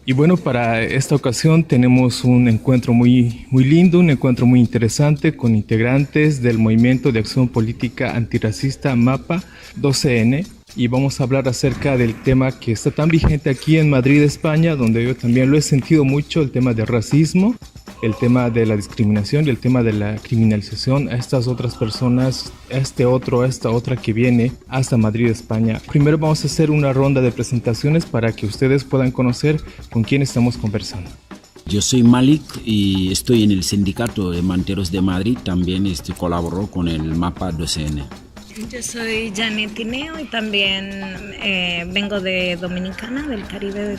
Y bueno, para esta ocasión tenemos un encuentro muy lindo, un encuentro muy interesante con integrantes del Movimiento de Acción Política Antirracista MAPA 12N. Y vamos a hablar acerca del tema que está tan vigente aquí en Madrid, España, donde yo también lo he sentido mucho, el tema del racismo, el tema de la discriminación y el tema de la criminalización a estas otras personas, a este otro, a esta otra que viene hasta Madrid, España. Primero vamos a hacer una ronda de presentaciones para que ustedes puedan conocer con quién estamos conversando. Yo soy Malik y estoy en el Sindicato de Manteros de Madrid, también colaboro con el MAPA 12N. Yo soy Janet Tineo y también vengo de Dominicana, del Caribe, de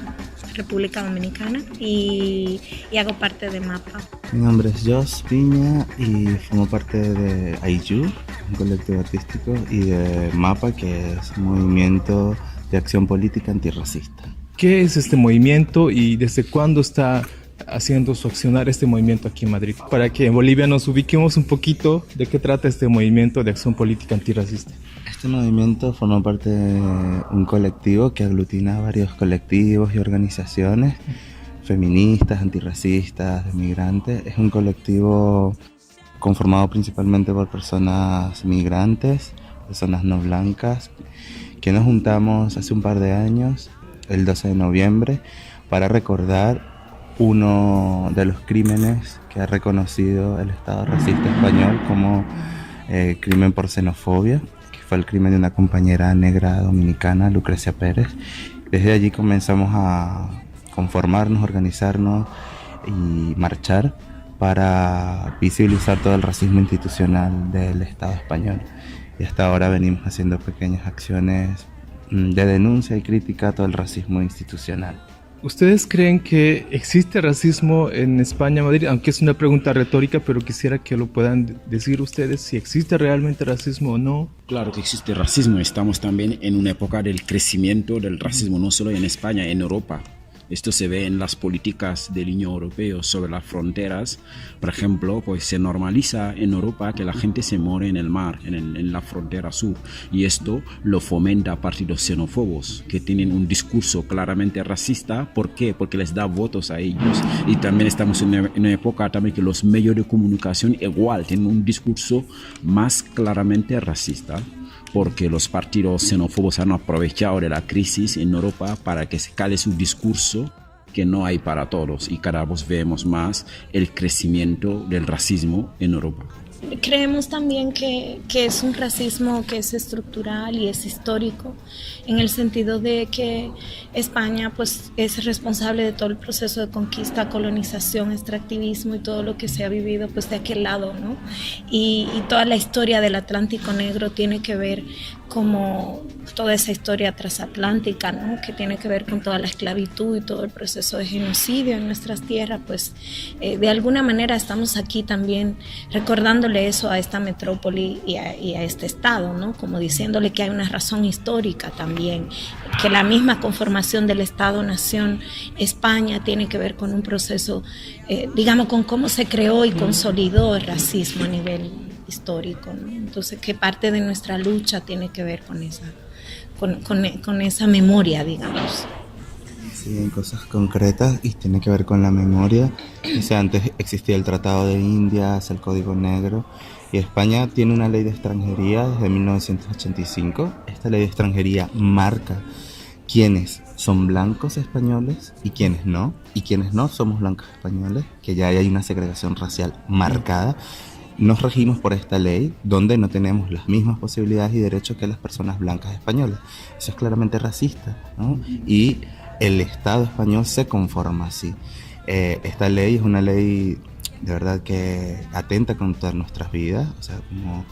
República Dominicana, y hago parte de MAPA. Mi nombre es Jos Piña y formo parte de AIJU, un colectivo artístico, y de MAPA, que es un movimiento de acción política antirracista. ¿Qué es este movimiento y desde cuándo está haciendo su accionar este movimiento aquí en Madrid? Para que en Bolivia nos ubiquemos un poquito de qué trata este movimiento de acción política antirracista. Este movimiento forma parte de un colectivo que aglutina varios colectivos y organizaciones feministas, antirracistas, de migrantes. Es un colectivo conformado principalmente por personas migrantes, personas no blancas, que nos juntamos hace un par de años, el 12 de noviembre, para recordar uno de los crímenes que ha reconocido el Estado racista español como crimen por xenofobia, que fue el crimen de una compañera negra dominicana, Lucrecia Pérez. Desde allí comenzamos a conformarnos, organizarnos y marchar para visibilizar todo el racismo institucional del Estado español. Y hasta ahora venimos haciendo pequeñas acciones de denuncia y crítica a todo el racismo institucional. ¿Ustedes creen que existe racismo en España, Madrid? Aunque es una pregunta retórica, pero quisiera que lo puedan decir ustedes si existe realmente racismo o no. Claro que existe racismo, estamos también en una época del crecimiento del racismo, no solo en España, en Europa. Esto se ve en las políticas del Unión Europea sobre las fronteras. Por ejemplo, pues se normaliza en Europa que la gente se muere en el mar, en la frontera sur. Y esto lo fomenta partidos xenófobos que tienen un discurso claramente racista. ¿Por qué? Porque les da votos a ellos. Y también estamos en una época también que los medios de comunicación igual tienen un discurso más claramente racista, porque los partidos xenófobos han aprovechado de la crisis en Europa para que se cale su discurso que no hay para todos, y cada vez vemos más el crecimiento del racismo en Europa. Creemos también que es un racismo que es estructural y es histórico, en el sentido de que España pues es responsable de todo el proceso de conquista, colonización, extractivismo y todo lo que se ha vivido pues de aquel lado, ¿no? Y toda la historia del Atlántico Negro tiene que ver como toda esa historia transatlántica, ¿no? Que tiene que ver con toda la esclavitud y todo el proceso de genocidio en nuestras tierras, pues de alguna manera estamos aquí también recordándole eso a esta metrópoli y a este estado, ¿no? Como diciéndole que hay una razón histórica también, que la misma conformación del Estado-Nación España tiene que ver con un proceso, digamos, con cómo se creó y consolidó el racismo a nivel histórico, ¿no? Entonces, que parte de nuestra lucha tiene que ver con esa memoria, digamos. Sí, en cosas concretas, y tiene que ver con la memoria. O sea, antes existía el Tratado de Indias, el Código Negro, y España tiene una ley de extranjería desde 1985. Esta ley de extranjería marca quiénes son blancos españoles y quiénes no somos blancos españoles, que ya hay una segregación racial marcada. Nos regimos por esta ley, donde no tenemos las mismas posibilidades y derechos que las personas blancas españolas. Eso es claramente racista, ¿no? Y el Estado español se conforma así. Esta ley es una ley de verdad que atenta contra nuestras vidas, o sea, como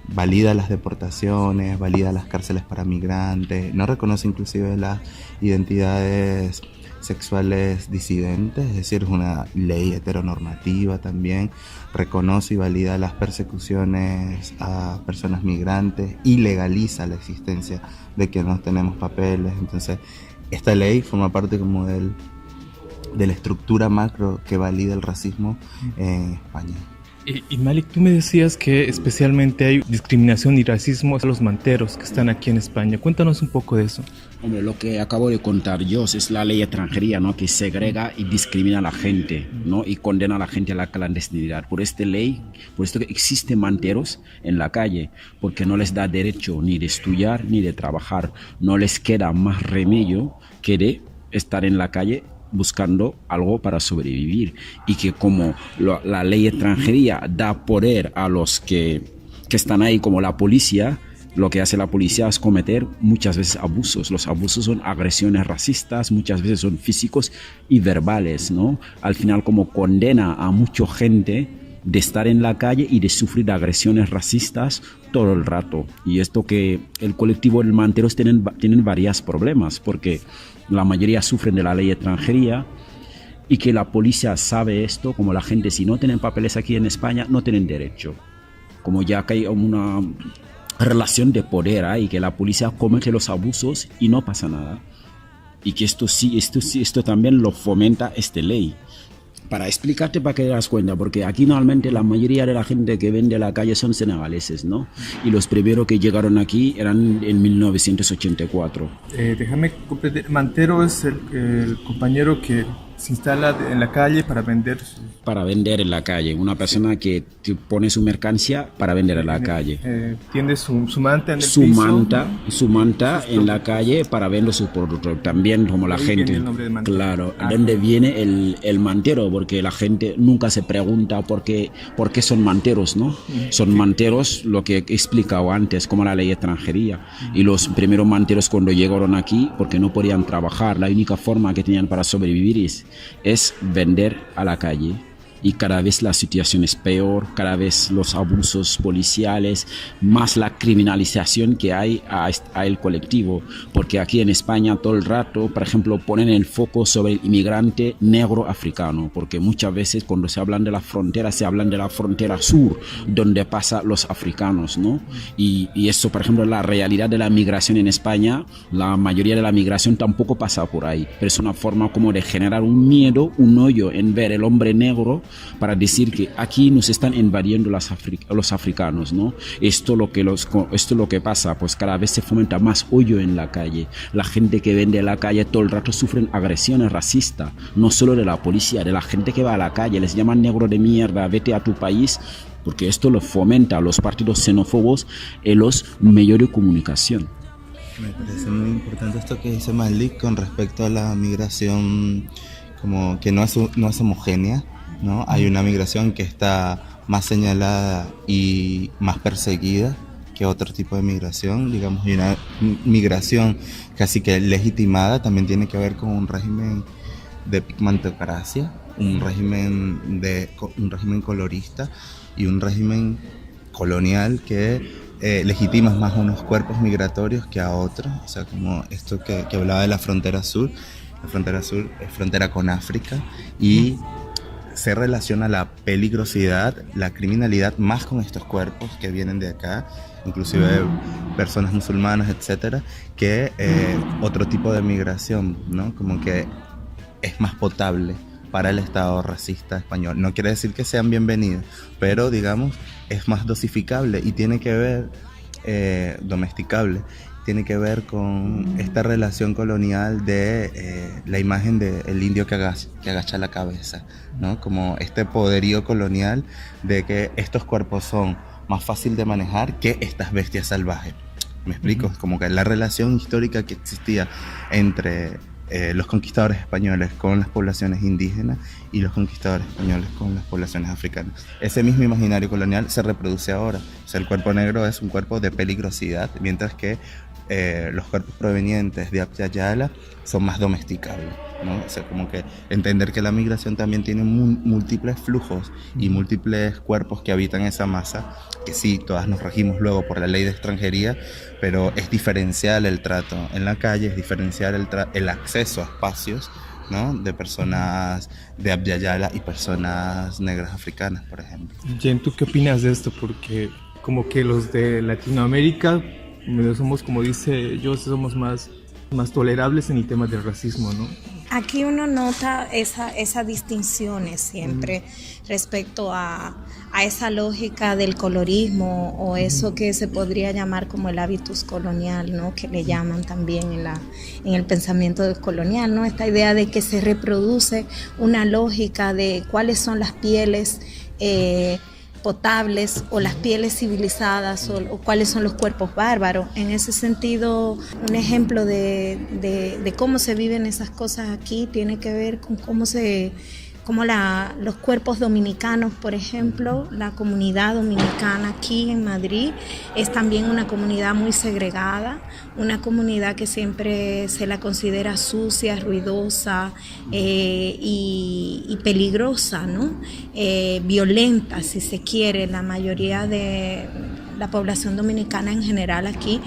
valida las deportaciones, valida las cárceles para migrantes, no reconoce inclusive las identidades sexuales disidentes, es decir, es una ley heteronormativa también, reconoce y valida las persecuciones a personas migrantes y legaliza la existencia de que no tenemos papeles. Entonces, esta ley forma parte como de la estructura macro que valida el racismo en España. Y Malik, tú me decías que especialmente hay discriminación y racismo a los manteros que están aquí en España. Cuéntanos un poco de eso. Hombre, lo que acabo de contar yo es la ley de extranjería, ¿no? Que segrega y discrimina a la gente, ¿no? Y condena a la gente a la clandestinidad. Por esta ley, por esto que existen manteros en la calle, porque no les da derecho ni de estudiar ni de trabajar. No les queda más remedio que de estar en la calle buscando algo para sobrevivir, y que como la ley de extranjería da poder a los que están ahí, como la policía, lo que hace la policía es cometer muchas veces abusos. Los abusos son agresiones racistas, muchas veces son físicos y verbales, ¿no? Al final, como condena a mucha gente de estar en la calle y de sufrir agresiones racistas todo el rato. Y esto que el colectivo de manteros tienen varios problemas, porque la mayoría sufren de la ley de extranjería, y que la policía sabe esto, como la gente, si no tienen papeles aquí en España, no tienen derecho. Como ya que hay una relación de poder ahí, que la policía comete los abusos y no pasa nada. Y que esto también lo fomenta esta ley. Para explicarte, para que te das cuenta, porque aquí normalmente la mayoría de la gente que vende a la calle son senegaleses, ¿no? Y los primeros que llegaron aquí eran en 1984. Déjame completar. Mantero es el compañero que se instala en la calle para vender. Para vender en la calle, una persona que pone su mercancía para vender en la calle. Tiene su manta en el piso. Su manta en la calle para vender su producto. También como la gente. Viene el nombre de mantero. Claro, ¿dónde viene el mantero? Porque la gente nunca se pregunta por qué son manteros, ¿no? Son manteros, lo que he explicado antes, como la ley de extranjería. Y los primeros manteros, cuando llegaron aquí, porque no podían trabajar, la única forma que tenían para sobrevivir es vender a la calle. Y cada vez la situación es peor, cada vez los abusos policiales, más la criminalización que hay a el colectivo. Porque aquí en España todo el rato, por ejemplo, ponen el foco sobre el inmigrante negro africano, porque muchas veces cuando se hablan de la frontera, se hablan de la frontera sur, donde pasan los africanos, ¿no? Y eso, por ejemplo, la realidad de la migración en España, la mayoría de la migración tampoco pasa por ahí, pero es una forma como de generar un miedo, un hoyo en ver el hombre negro, para decir que aquí nos están invadiendo los africanos, ¿no? Esto lo que pasa, pues cada vez se fomenta más hoyo en la calle. La gente que vende en la calle todo el rato sufren agresiones racistas, no solo de la policía, de la gente que va a la calle, les llaman negro de mierda, vete a tu país, porque esto lo fomenta los partidos xenófobos en los medios de comunicación. Me parece muy importante esto que dice Malik con respecto a la migración, como que no es homogénea, ¿no? Hay una migración que está más señalada y más perseguida que otro tipo de migración, digamos, y una migración casi que legitimada. También tiene que ver con un régimen de pigmentocracia, un régimen colorista y un régimen colonial que legitima más unos cuerpos migratorios que a otros. O sea, como esto que hablaba de la frontera sur. La frontera sur es frontera con África y se relaciona la peligrosidad, la criminalidad más con estos cuerpos que vienen de acá, inclusive personas musulmanas, etcétera, que otro tipo de migración, ¿no? Como que es más potable para el Estado racista español. No quiere decir que sean bienvenidos, pero digamos es más dosificable y tiene que ver, domesticable, tiene que ver con esta relación colonial de la imagen del indio que agacha la cabeza, ¿no? Como este poderío colonial de que estos cuerpos son más fácil de manejar que estas bestias salvajes. ¿Me explico? Como que la relación histórica que existía entre los conquistadores españoles con las poblaciones indígenas y los conquistadores españoles con las poblaciones africanas. Ese mismo imaginario colonial se reproduce ahora. O sea, el cuerpo negro es un cuerpo de peligrosidad, mientras que los cuerpos provenientes de Abya Yala son más domesticables, ¿no? O sea, como que entender que la migración también tiene múltiples flujos y múltiples cuerpos que habitan esa masa, que sí, todas nos regimos luego por la ley de extranjería, pero es diferencial el trato en la calle, es diferencial el acceso a espacios, ¿no? De personas de Abya Yala y personas negras africanas, por ejemplo. Jen, ¿tú qué opinas de esto? Porque como que los de Latinoamérica somos, como dice yo, somos más tolerables en el tema del racismo, ¿no? Aquí uno nota esa distinciones siempre respecto a esa lógica del colorismo o eso que se podría llamar como el hábitus colonial, ¿no? Que le llaman también en el pensamiento colonial, ¿no? Esta idea de que se reproduce una lógica de cuáles son las pieles potables o las pieles civilizadas o cuáles son los cuerpos bárbaros. En ese sentido, un ejemplo de cómo se viven esas cosas aquí tiene que ver con los cuerpos dominicanos, por ejemplo, la comunidad dominicana aquí en Madrid es también una comunidad muy segregada, una comunidad que siempre se la considera sucia, ruidosa y peligrosa, ¿no? Violenta, si se quiere. La mayoría de la población dominicana en general aquí,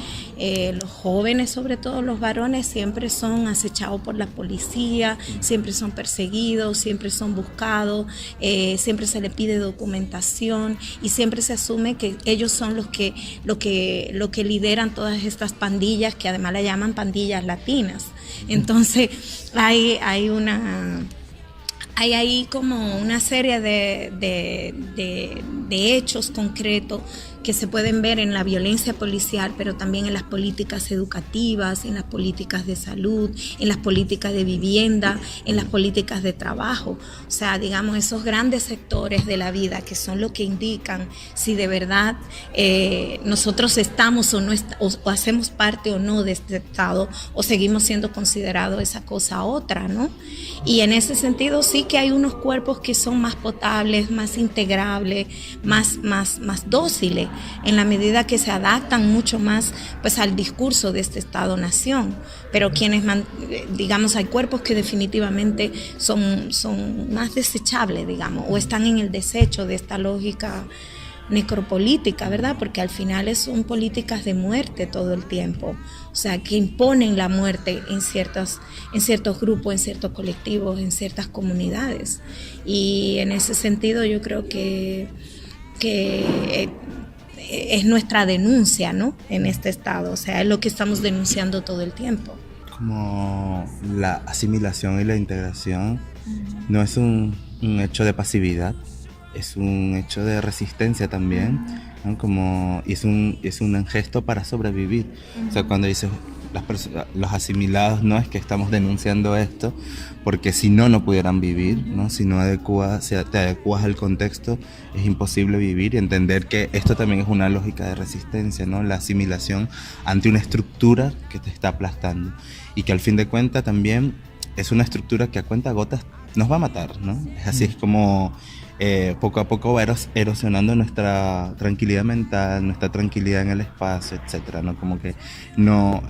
los jóvenes, sobre todo los varones, siempre son acechados por la policía, siempre son perseguidos, siempre son buscados, siempre se les pide documentación y siempre se asume que ellos son los que lideran todas estas pandillas, que además la llaman pandillas latinas. Entonces hay ahí como una serie de hechos concretos que se pueden ver en la violencia policial, pero también en las políticas educativas, en las políticas de salud, en las políticas de vivienda, en las políticas de trabajo. O sea, digamos, esos grandes sectores de la vida que son lo que indican si de verdad nosotros estamos o hacemos parte o no de este Estado, o seguimos siendo considerados esa cosa otra, ¿no? Y en ese sentido sí que hay unos cuerpos que son más potables, más integrables, más dóciles, en la medida que se adaptan mucho más pues al discurso de este Estado-nación. Pero digamos, hay cuerpos que definitivamente son más desechables, digamos, o están en el desecho de esta lógica necropolítica, ¿verdad? Porque al final son políticas de muerte todo el tiempo, o sea, que imponen la muerte en ciertos grupos, en ciertos colectivos, en ciertas comunidades. Y en ese sentido yo creo que es nuestra denuncia, ¿no? En este Estado, o sea, es lo que estamos denunciando todo el tiempo. Como la asimilación y la integración no es un hecho de pasividad, es un hecho de resistencia también, ¿no? Y es un gesto para sobrevivir. O sea, cuando dices los asimilados, no es que estamos denunciando esto, porque si no pudieran vivir, ¿no? Si no te adecuas al contexto, es imposible vivir, y entender que esto también es una lógica de resistencia, ¿no? La asimilación ante una estructura que te está aplastando, y que al fin de cuentas también es una estructura que a cuentagotas nos va a matar, ¿no? Es así, es como poco a poco va erosionando nuestra tranquilidad mental, nuestra tranquilidad en el espacio, etcétera, ¿no? Como que no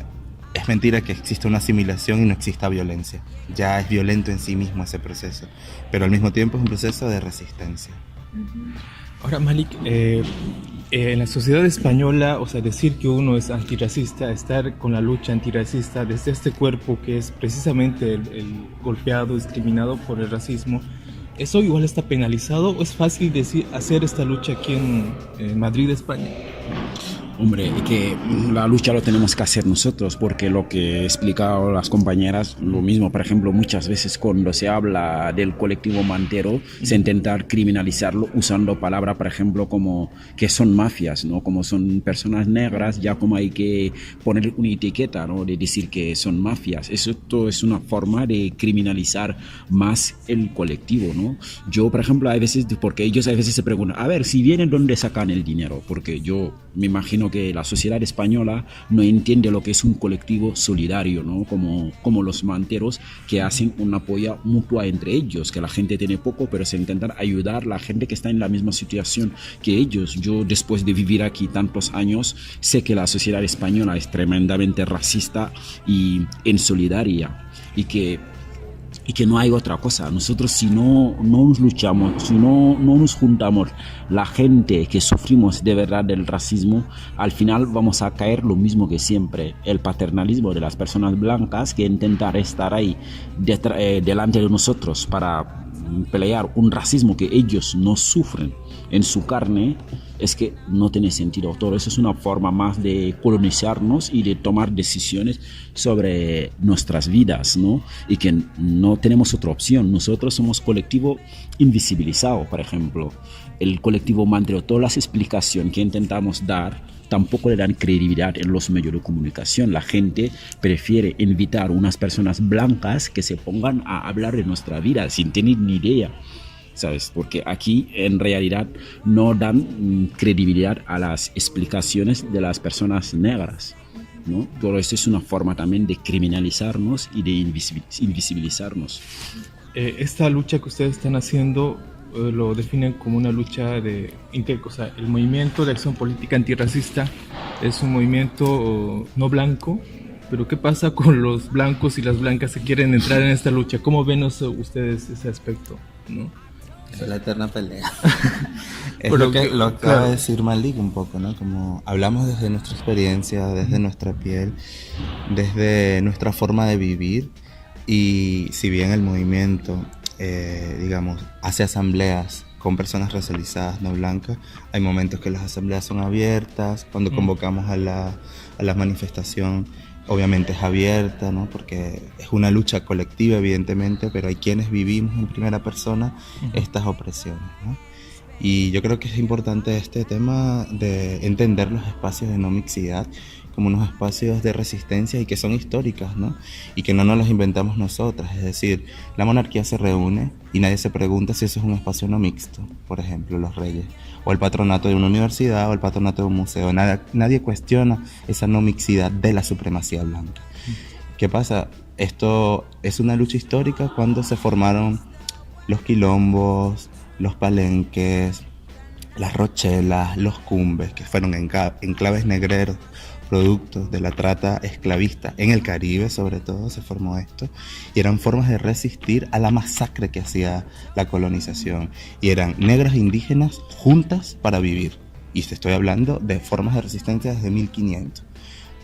es mentira que exista una asimilación y no exista violencia. Ya es violento en sí mismo ese proceso, pero al mismo tiempo es un proceso de resistencia. Ahora, Malik, en la sociedad española, o sea, decir que uno es antirracista, estar con la lucha antirracista desde este cuerpo que es precisamente el golpeado, discriminado por el racismo, ¿eso igual está penalizado o es fácil hacer esta lucha aquí en Madrid, España? Hombre, que la lucha lo tenemos que hacer nosotros, porque lo que he explicado las compañeras, lo mismo, por ejemplo, muchas veces cuando se habla del colectivo mantero, se intenta criminalizarlo usando palabras, por ejemplo, como que son mafias, ¿no? Como son personas negras, ya como hay que poner una etiqueta, ¿no? De decir que son mafias. Eso es una forma de criminalizar más el colectivo, ¿no? Yo, por ejemplo, hay veces, porque ellos a veces se preguntan, a ver, si vienen, ¿dónde sacan el dinero? Porque yo me imagino que la sociedad española no entiende lo que es un colectivo solidario, ¿no? Como los manteros, que hacen una apoyo mutua entre ellos, que la gente tiene poco, pero se intentan ayudar a la gente que está en la misma situación que ellos. Yo, después de vivir aquí tantos años, sé que la sociedad española es tremendamente racista y insolidaria, y que no hay otra cosa. Nosotros, si no nos luchamos, si no nos juntamos, la gente que sufrimos de verdad del racismo, al final vamos a caer lo mismo que siempre, el paternalismo de las personas blancas que intentan estar ahí delante de nosotros para pelear un racismo que ellos no sufren. en su carne, es que no tiene sentido. Todo eso es una forma más de colonizarnos y de tomar decisiones sobre nuestras vidas, ¿no? Y que no tenemos otra opción. Nosotros somos colectivo invisibilizado, por ejemplo. El colectivo Mandreo, todas las explicaciones que intentamos dar tampoco le dan credibilidad en los medios de comunicación. La gente prefiere invitar a unas personas blancas que se pongan a hablar de nuestra vida sin tener ni idea, ¿sabes? Porque aquí en realidad no dan credibilidad a las explicaciones de las personas negras, ¿no? Todo esto es una forma también de criminalizarnos y de invisibilizarnos. Esta lucha que ustedes están haciendo lo definen como una lucha o sea, el movimiento de acción política antirracista es un movimiento no blanco, pero ¿qué pasa con los blancos y las blancas que quieren entrar en esta lucha? ¿Cómo ven ustedes ese aspecto, no? Es la eterna pelea. Es Pero lo que claro, acaba de decir Malik un poco, ¿no? Como hablamos desde nuestra experiencia, desde nuestra piel, desde nuestra forma de vivir, y si bien el movimiento digamos, hace asambleas con personas racializadas no blancas, hay momentos que las asambleas son abiertas, cuando convocamos a la manifestación, obviamente es abierta, ¿no? Porque es una lucha colectiva, evidentemente, pero hay quienes vivimos en primera persona estas opresiones, ¿no? Y yo creo que es importante este tema de entender los espacios de no mixidad como unos espacios de resistencia y que son históricas, ¿no? Y que no nos los inventamos nosotras. Es decir, la monarquía se reúne y nadie se pregunta si eso es un espacio no mixto, por ejemplo, los reyes, o el patronato de una universidad o el patronato de un museo. Nadie cuestiona esa no mixidad de la supremacía blanca. ¿Qué pasa? Esto es una lucha histórica cuando se formaron los quilombos, los palenques, las rochelas, los cumbes, que fueron enclaves negreros, productos de la trata esclavista en el Caribe, sobre todo se formó esto, y eran formas de resistir a la masacre que hacía la colonización, y eran negras e indígenas juntas para vivir, y te estoy hablando de formas de resistencia desde 1500.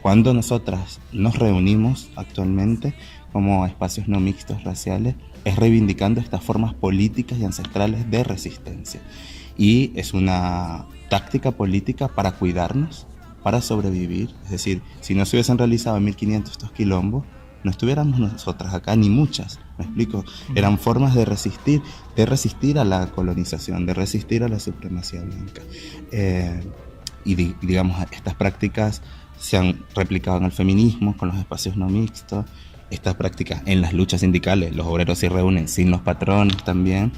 Cuando nosotras nos reunimos actualmente como espacios no mixtos raciales, es reivindicando estas formas políticas y ancestrales de resistencia, y es una táctica política para cuidarnos, para sobrevivir. Es decir, si no se hubiesen realizado en 1500 estos quilombos, no estuviéramos nosotras acá, ni muchas, ¿me explico? Eran formas de resistir a la colonización, de resistir a la supremacía blanca. Digamos, estas prácticas se han replicado en el feminismo, con los espacios no mixtos, estas prácticas en las luchas sindicales, los obreros se reúnen sin los patrones también,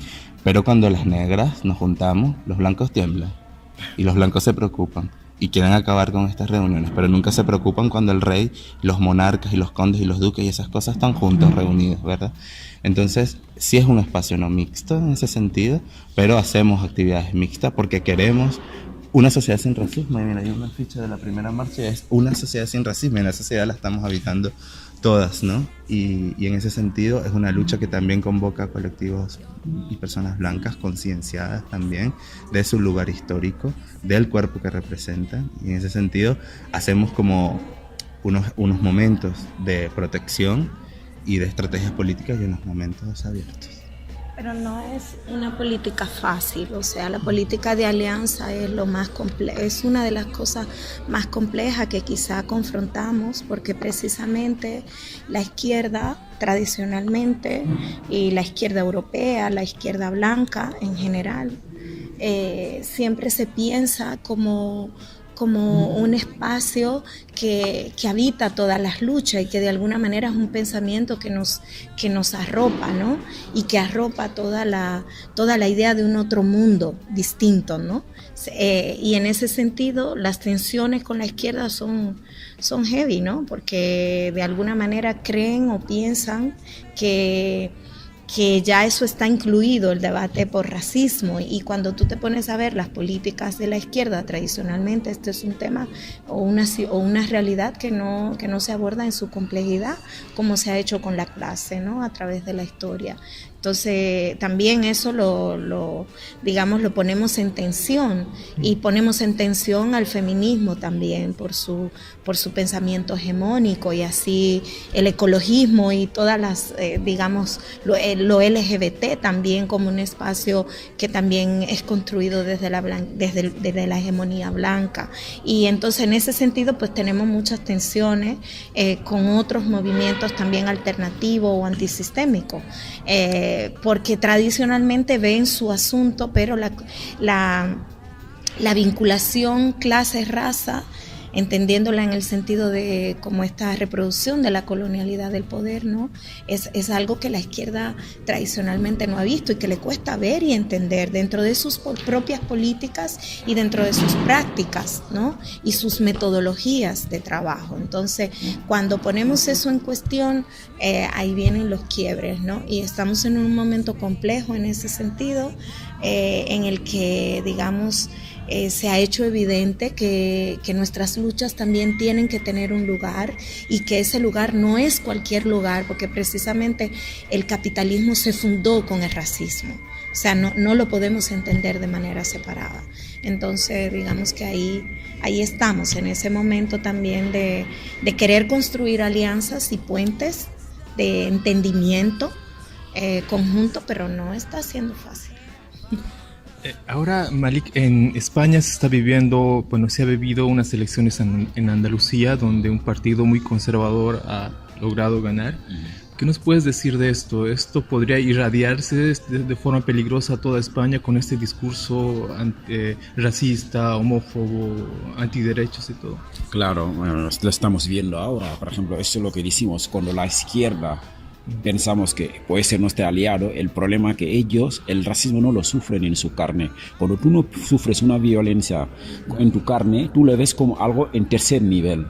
pero cuando las negras nos juntamos, los blancos tiemblan, y los blancos se preocupan, y quieren acabar con estas reuniones, pero nunca se preocupan cuando el rey, los monarcas y los condes y los duques y esas cosas están juntos, reunidos, ¿verdad? Entonces, sí es un espacio no mixto en ese sentido, pero hacemos actividades mixtas porque queremos una sociedad sin racismo. Y mira, hay una ficha de la primera marcha, es una sociedad sin racismo, y en la sociedad la estamos habitando todas, ¿no? Y en ese sentido es una lucha que también convoca a colectivos y personas blancas concienciadas también de su lugar histórico, del cuerpo que representan, y en ese sentido hacemos como unos momentos de protección y de estrategias políticas y unos momentos abiertos. Pero no es una política fácil, o sea, la política de alianza es lo más es una de las cosas más complejas que quizá confrontamos, porque precisamente la izquierda tradicionalmente, y la izquierda europea, la izquierda blanca en general, siempre se piensa como un espacio que habita todas las luchas y que de alguna manera es un pensamiento que nos arropa, ¿no? Y que arropa toda la idea de un otro mundo distinto, ¿no? Y en ese sentido las tensiones con la izquierda son heavy, ¿no? Porque de alguna manera creen o piensan que ya eso está incluido, el debate por racismo, y cuando tú te pones a ver las políticas de la izquierda tradicionalmente, este es un tema o una realidad que no se aborda en su complejidad, como se ha hecho con la clase, ¿no? A través de la historia. Entonces también eso digamos, lo ponemos en tensión, y ponemos en tensión al feminismo también por su pensamiento hegemónico, y así el ecologismo y todas las, digamos, lo LGBT también como un espacio que también es construido desde la hegemonía blanca. Y entonces en ese sentido pues tenemos muchas tensiones con otros movimientos también alternativos o antisistémicos, porque tradicionalmente ven su asunto, pero la vinculación clase-raza, entendiéndola en el sentido de como esta reproducción de la colonialidad del poder, ¿no? Es algo que la izquierda tradicionalmente no ha visto y que le cuesta ver y entender dentro de sus propias políticas y dentro de sus prácticas, ¿no? Y sus metodologías de trabajo. Entonces, cuando ponemos eso en cuestión, ahí vienen los quiebres, ¿no? Y estamos en un momento complejo en ese sentido, en el que, digamos, se ha hecho evidente que nuestras luchas también tienen que tener un lugar, y que ese lugar no es cualquier lugar, porque precisamente el capitalismo se fundó con el racismo. O sea, no lo podemos entender de manera separada. Entonces, digamos que ahí estamos, en ese momento también de querer construir alianzas y puentes de entendimiento conjunto, pero no está siendo fácil. Ahora, Malik, en España se está viviendo, bueno, se ha vivido unas elecciones en Andalucía, donde un partido muy conservador ha logrado ganar. ¿Qué nos puedes decir de esto? ¿Esto podría irradiarse de forma peligrosa a toda España con este discurso racista, homófobo, antiderechos y todo? Claro, bueno, lo estamos viendo ahora. Por ejemplo, eso es lo que decimos cuando la izquierda pensamos que puede ser nuestro aliado. El problema es que ellos el racismo no lo sufren en su carne. Cuando tú no sufres una violencia en tu carne, tú lo ves como algo en tercer nivel,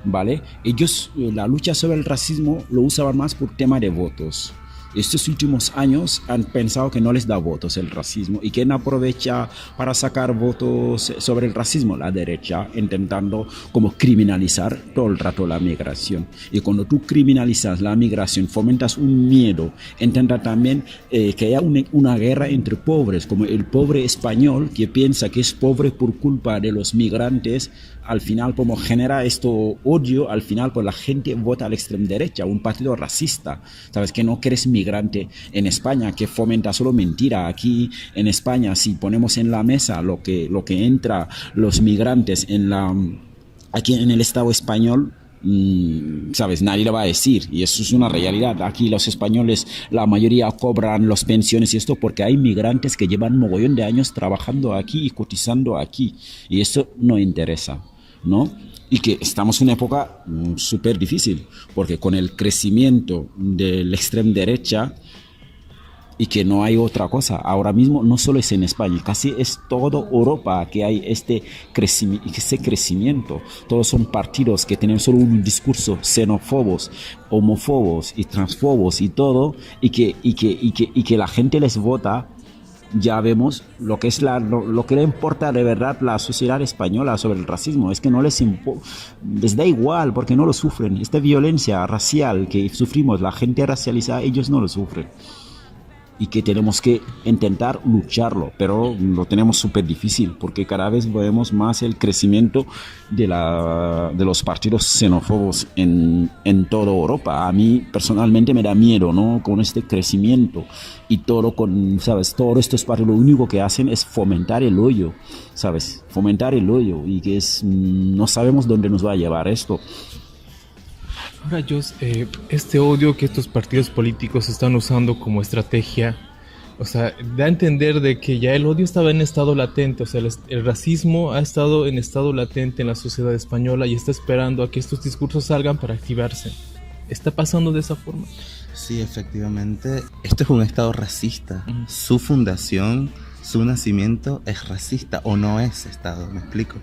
¿vale? Ellos la lucha sobre el racismo lo usaban más por tema de votos. Estos últimos años han pensado que no les da votos el racismo. ¿Y quién aprovecha para sacar votos sobre el racismo? La derecha, intentando como criminalizar todo el rato la migración. Y cuando tú criminalizas la migración, fomentas un miedo, intenta también que haya una guerra entre pobres, como el pobre español que piensa que es pobre por culpa de los migrantes. Al final, como genera esto odio, al final pues la gente vota a la extrema derecha, un partido racista, ¿sabes? Que no quieres migrante en España, que fomenta solo mentira. Aquí en España, si ponemos en la mesa lo que entra los migrantes aquí en el Estado español, ¿sabes? Nadie lo va a decir, y eso es una realidad. Aquí los españoles, la mayoría cobran las pensiones y esto porque hay migrantes que llevan mogollón de años trabajando aquí y cotizando aquí, y eso no interesa, ¿no? Y que estamos en una época súper difícil, porque con el crecimiento de la extrema derecha, y que no hay otra cosa. Ahora mismo no solo es en España, casi es toda Europa que hay este crecimiento. Todos son partidos que tienen solo un discurso xenófobos, homófobos y transfobos y todo, y que la gente les vota. Ya vemos lo que es lo que le importa de verdad la sociedad española sobre el racismo. Es que no les da igual, porque no lo sufren. Esta violencia racial que sufrimos, la gente racializada, ellos no lo sufren. Y que tenemos que intentar lucharlo, pero lo tenemos súper difícil, porque cada vez vemos más el crecimiento de los partidos xenófobos en toda Europa. A mí personalmente me da miedo, ¿no? Con este crecimiento y todo ¿sabes? Todos estos partidos lo único que hacen es fomentar el odio, ¿sabes? Fomentar el odio, y que no sabemos dónde nos va a llevar esto. Ahora, Jos, este odio que estos partidos políticos están usando como estrategia, o sea, da a entender de que ya el odio estaba en estado latente, o sea, el racismo ha estado en estado latente en la sociedad española y está esperando a que estos discursos salgan para activarse. ¿Está pasando de esa forma? Sí, efectivamente. Esto es un estado racista. Su fundación, su nacimiento es racista, o no es estado, me explico.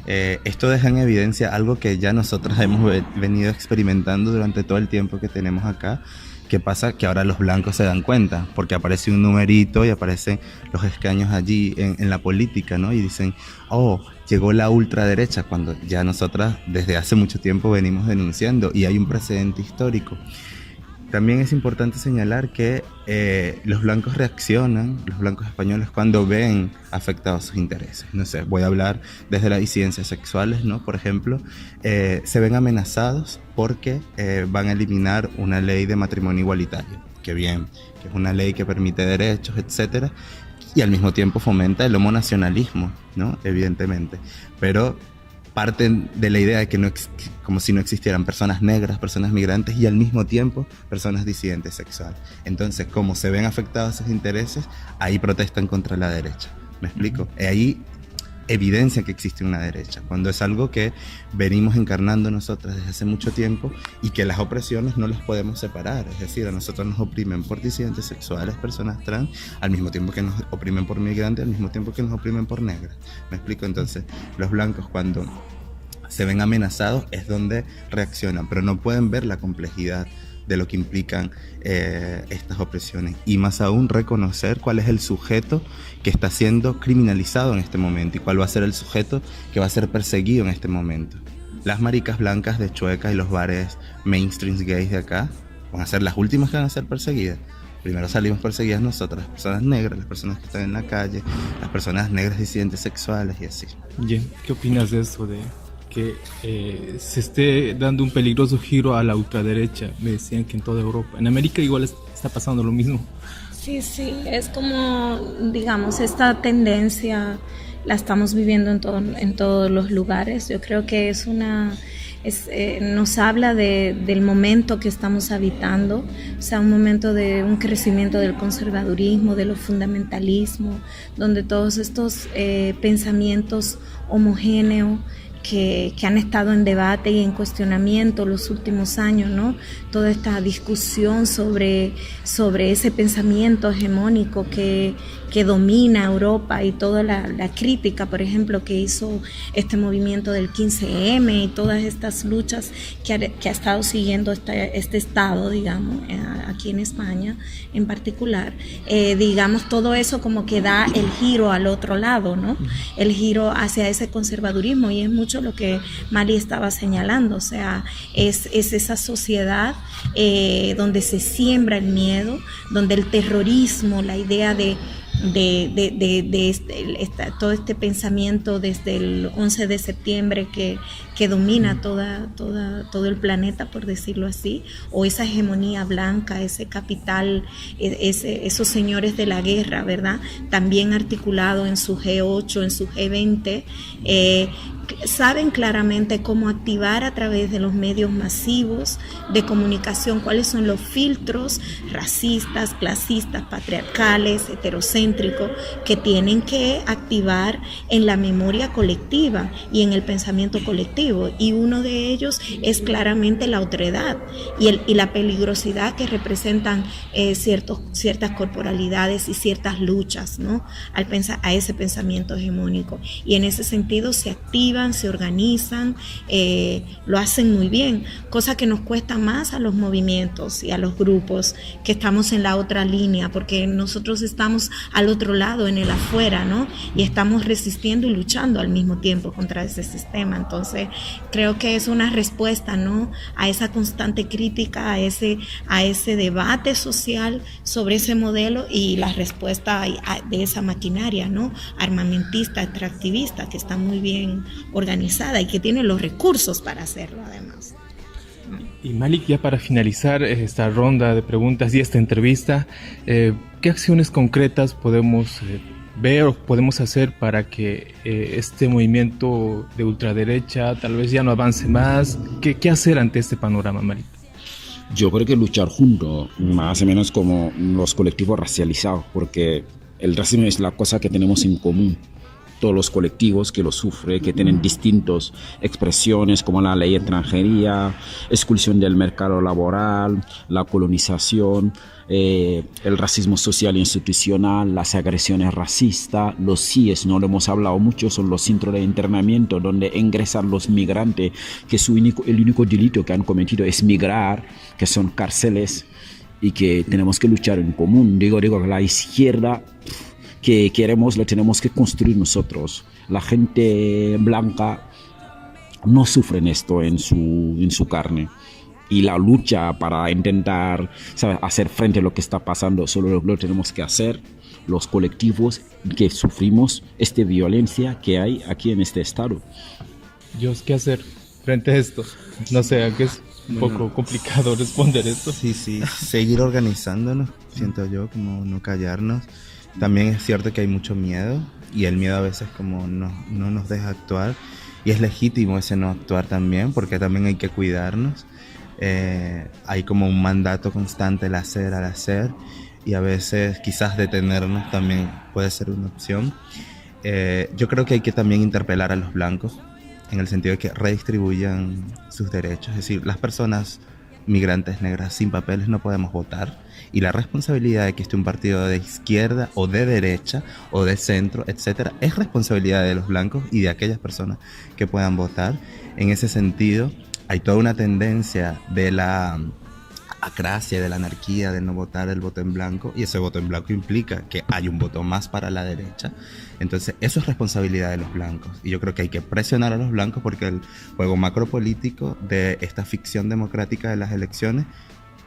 Esto deja en evidencia algo que ya nosotros hemos venido experimentando durante todo el tiempo que tenemos acá. ¿Qué pasa? Que ahora los blancos se dan cuenta, porque aparece un numerito y aparecen los escaños allí en la política, ¿no? Y dicen, oh, llegó la ultraderecha, cuando ya nosotras desde hace mucho tiempo venimos denunciando, y hay un precedente histórico. también es importante señalar que los blancos reaccionan, los blancos españoles, cuando ven afectados sus intereses. No sé, voy a hablar desde las disidencias sexuales, ¿no? Por ejemplo, se ven amenazados porque van a eliminar una ley de matrimonio igualitario, que bien, que es una ley que permite derechos, etcétera, y al mismo tiempo fomenta el homonacionalismo, ¿no? Evidentemente, pero parten de la idea de que como si no existieran personas negras, personas migrantes y al mismo tiempo personas disidentes sexuales. Entonces, como se ven afectados sus intereses, ahí protestan contra la derecha. ¿Me explico? Ahí evidencia que existe una derecha, cuando es algo que venimos encarnando nosotros desde hace mucho tiempo y que las opresiones no las podemos separar. Es decir, a nosotros nos oprimen por disidentes sexuales, personas trans, al mismo tiempo que nos oprimen por migrantes, al mismo tiempo que nos oprimen por negras. ¿Me explico? Entonces, los blancos cuando se ven amenazados es donde reaccionan, pero no pueden ver la complejidad de lo que implican estas opresiones, y más aún reconocer cuál es el sujeto que está siendo criminalizado en este momento y cuál va a ser el sujeto que va a ser perseguido en este momento. Las maricas blancas de Chueca y los bares mainstream gays de acá van a ser las últimas que van a ser perseguidas. Primero salimos perseguidas nosotras, las personas negras, las personas que están en la calle, las personas negras disidentes sexuales y así. Bien, ¿qué opinas de eso, de que se esté dando un peligroso giro a la ultraderecha? Me decían que en toda Europa, en América igual está pasando lo mismo. Sí, es como, digamos, esta tendencia la estamos viviendo en todos los lugares. Yo creo que nos habla del momento que estamos habitando, o sea, un momento de un crecimiento del conservadurismo, de los fundamentalismos, donde todos estos pensamientos homogéneos que han estado en debate y en cuestionamiento los últimos años, ¿no? Toda esta discusión sobre ese pensamiento hegemónico que domina Europa, y toda la crítica, por ejemplo, que hizo este movimiento del 15M y todas estas luchas que ha estado siguiendo este Estado, digamos, aquí en España en particular, digamos, todo eso como que da el giro al otro lado, ¿no? El giro hacia ese conservadurismo, y es mucho lo que Mali estaba señalando, o sea, es esa sociedad donde se siembra el miedo, donde el terrorismo, la idea de todo este pensamiento desde el 11 de septiembre que domina todo el planeta, por decirlo así, o esa hegemonía blanca, ese capital, esos señores de la guerra, ¿verdad? También articulado en su G8, en su G20, saben claramente cómo activar a través de los medios masivos de comunicación cuáles son los filtros racistas, clasistas, patriarcales, heterocéntricos que tienen que activar en la memoria colectiva y en el pensamiento colectivo, y uno de ellos es claramente la otredad y la peligrosidad que representan ciertas corporalidades y ciertas luchas, ¿no? A ese pensamiento hegemónico, y en ese sentido se activa, se organizan, lo hacen muy bien, cosa que nos cuesta más a los movimientos y a los grupos que estamos en la otra línea, porque nosotros estamos al otro lado, en el afuera, ¿no? Y estamos resistiendo y luchando al mismo tiempo contra ese sistema. Entonces, creo que es una respuesta, ¿no?, a esa constante crítica, a ese debate social sobre ese modelo, y la respuesta de esa maquinaria, ¿no?, armamentista, extractivista, que está muy bien organizada y que tiene los recursos para hacerlo, además. Y Malik, ya para finalizar esta ronda de preguntas y esta entrevista, ¿qué acciones concretas podemos ver o podemos hacer para que este movimiento de ultraderecha tal vez ya no avance más? ¿Qué hacer ante este panorama, Malik? Yo creo que luchar juntos, más o menos como los colectivos racializados, porque el racismo es la cosa que tenemos en común. Todos los colectivos que lo sufren, que tienen distintas expresiones como la ley de extranjería, exclusión del mercado laboral, la colonización, el racismo social e institucional, las agresiones racistas, los CIES, no lo hemos hablado mucho, son los centros de internamiento donde ingresan los migrantes, que el único delito que han cometido es migrar, que son cárceles, y que tenemos que luchar en común. Digo que la izquierda que queremos, lo tenemos que construir nosotros. La gente blanca no sufre esto en su carne. y la lucha para intentar, ¿sabes?, hacer frente a lo que está pasando. Solo lo tenemos que hacer los colectivos que sufrimos esta violencia que hay aquí en este estado. Dios, ¿qué hacer frente a esto? No sé, aunque es un poco complicado responder esto. Sí, seguir organizándonos, siento yo, como no callarnos. También es cierto que hay mucho miedo y el miedo a veces como no nos deja actuar, y es legítimo ese no actuar también, porque también hay que cuidarnos. Hay como un mandato constante al hacer, y a veces quizás detenernos también puede ser una opción. Yo creo que hay que también interpelar a los blancos en el sentido de que redistribuyan sus derechos. Es decir, las personas migrantes negras sin papeles no podemos votar, y la responsabilidad de que esté un partido de izquierda o de derecha o de centro, etcétera, es responsabilidad de los blancos y de aquellas personas que puedan votar. En ese sentido, hay toda una tendencia de la acracia, de la anarquía, de no votar el voto en blanco, y ese voto en blanco implica que hay un voto más para la derecha. Entonces eso es responsabilidad de los blancos, y yo creo que hay que presionar a los blancos, porque el juego macropolítico de esta ficción democrática de las elecciones,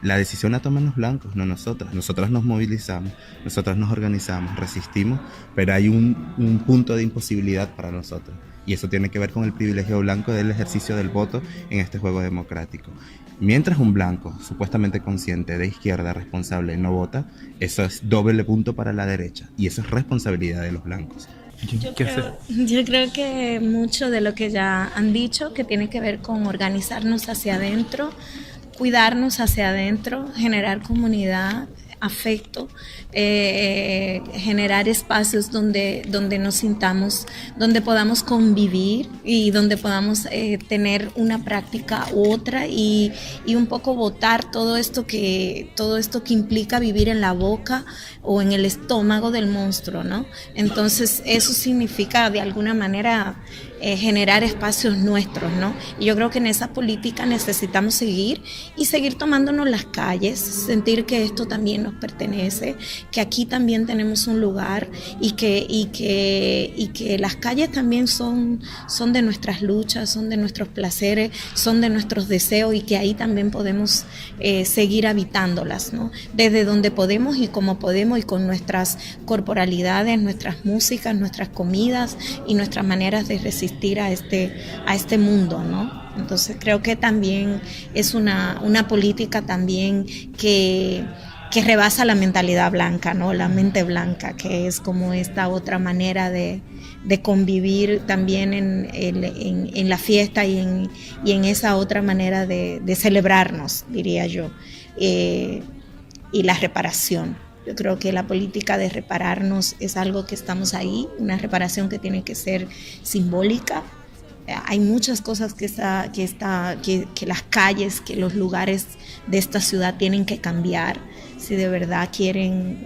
la decisión la toman los blancos, no nosotras. Nosotras nos movilizamos, nosotras nos organizamos, resistimos, pero hay un punto de imposibilidad para nosotros, y eso tiene que ver con el privilegio blanco del ejercicio del voto en este juego democrático. Mientras un blanco supuestamente consciente de izquierda, responsable, no vota, eso es doble punto para la derecha, y eso es responsabilidad de los blancos. Yo creo que mucho de lo que ya han dicho, que tiene que ver con organizarnos hacia adentro, cuidarnos hacia adentro, generar comunidad, afecto, generar espacios donde nos sintamos, donde podamos convivir y donde podamos tener una práctica u otra, y un poco botar todo esto que implica vivir en la boca o en el estómago del monstruo, ¿no? Entonces eso significa de alguna manera generar espacios nuestros, ¿no? Y yo creo que en esa política necesitamos seguir tomándonos las calles, sentir que esto también nos pertenece, que aquí también tenemos un lugar, y que las calles también son de nuestras luchas, son de nuestros placeres, son de nuestros deseos, y que ahí también podemos seguir habitándolas, ¿no? Desde donde podemos y como podemos, y con nuestras corporalidades, nuestras músicas, nuestras comidas y nuestras maneras de resistir a este mundo, ¿no? Entonces creo que también es una política también que rebasa la mentalidad blanca, ¿no? La mente blanca, que es como esta otra manera de convivir también en la fiesta y en esa otra manera de celebrarnos, diría yo, y la reparación. Yo creo que la política de repararnos es algo que estamos ahí, una reparación que tiene que ser simbólica. Hay muchas cosas que las calles, que los lugares de esta ciudad tienen que cambiar. Si de verdad quieren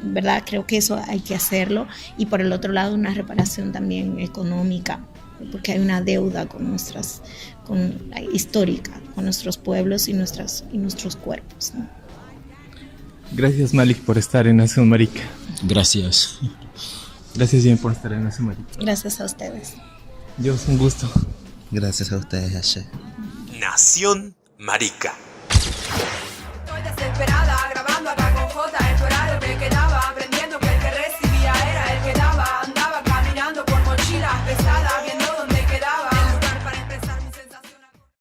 verdad creo que eso hay que hacerlo. Y por el otro lado, una reparación también económica, porque hay una deuda histórica con nuestros pueblos y nuestros cuerpos, ¿no? Gracias, Malik, por estar en Nación Marica. Gracias. Gracias, Jen, por estar en Nación Marica. Gracias a ustedes. Dios, un gusto. Gracias a ustedes, Ashe. Nación Marica. Estoy desesperada.